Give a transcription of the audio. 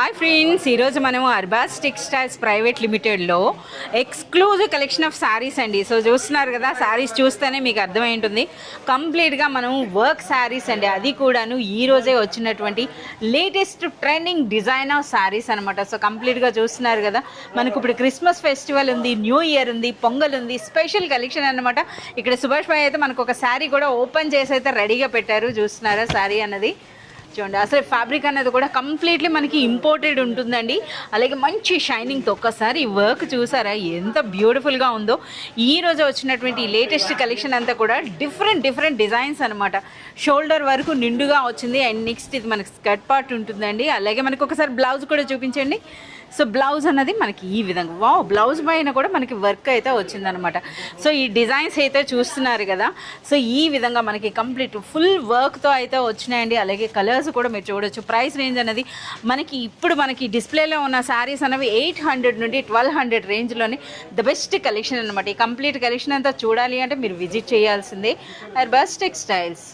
Hi friends, ఈరోజు మనము Arbaz textiles private లిమిటెడ్లో ఎక్స్క్లూజివ్ కలెక్షన్ ఆఫ్ శారీస్ అండి. సో చూస్తున్నారు కదా, శారీస్ చూస్తేనే మీకు అర్థమై ఉంటుంది. కంప్లీట్గా మనం వర్క్ శారీస్ అండి, అది కూడాను ఈ రోజే వచ్చినటువంటి latest trending design of saris అనమాట. సో కంప్లీట్గా చూస్తున్నారు కదా, మనకు ఇప్పుడు క్రిస్మస్ ఫెస్టివల్ ఉంది, న్యూ ఇయర్ ఉంది, పొంగల్ ఉంది, స్పెషల్ కలెక్షన్ అనమాట. ఇక్కడ సుభాష్ భాయ్ అయితే మనకు ఒక శారీ కూడా ఓపెన్ చేసి అయితే రెడీగా పెట్టారు. చూస్తున్నారా శారీ అన్నది చూడండి, అసలు ఫ్యాబ్రిక్ అనేది కూడా కంప్లీట్లీ మనకి ఇంపోర్టెడ్ ఉంటుందండి. అలాగే మంచి షైనింగ్తో ఒక్కసారి వర్క్ చూసారా ఎంత బ్యూటిఫుల్గా ఉందో. ఈ రోజు వచ్చినటువంటి లేటెస్ట్ కలెక్షన్ అంతా కూడా డిఫరెంట్ డిజైన్స్ అనమాట. షోల్డర్ వరకు నిండుగా వచ్చింది. అండ్ నెక్స్ట్ ఇది మనకి స్కర్ట్ పార్ట్ ఉంటుందండి. అలాగే మనకి ఒకసారి బ్లౌజ్ కూడా చూపించండి. సో బ్లౌజ్ అన్నది మనకి ఈ విధంగా వావ్, బ్లౌజ్ పైన కూడా మనకి వర్క్ అయితే వచ్చిందనమాట. సో ఈ డిజైన్స్ అయితే చూస్తున్నారు కదా, సో ఈ విధంగా మనకి కంప్లీట్ ఫుల్ వర్క్తో అయితే వచ్చినాయండి. అలాగే కలర్స్ కూడా మీరు చూడొచ్చు. ప్రైస్ రేంజ్ అనేది మనకి డిస్ప్లేలో ఉన్న శారీస్ అనేవి 800 నుండి 1200 రేంజ్లోనే ద బెస్ట్ కలెక్షన్ అనమాట. ఈ కంప్లీట్ కలెక్షన్ అంతా చూడాలి అంటే మీరు విజిట్ చేయాల్సిందే అర్బాస్ టెక్స్టైల్స్.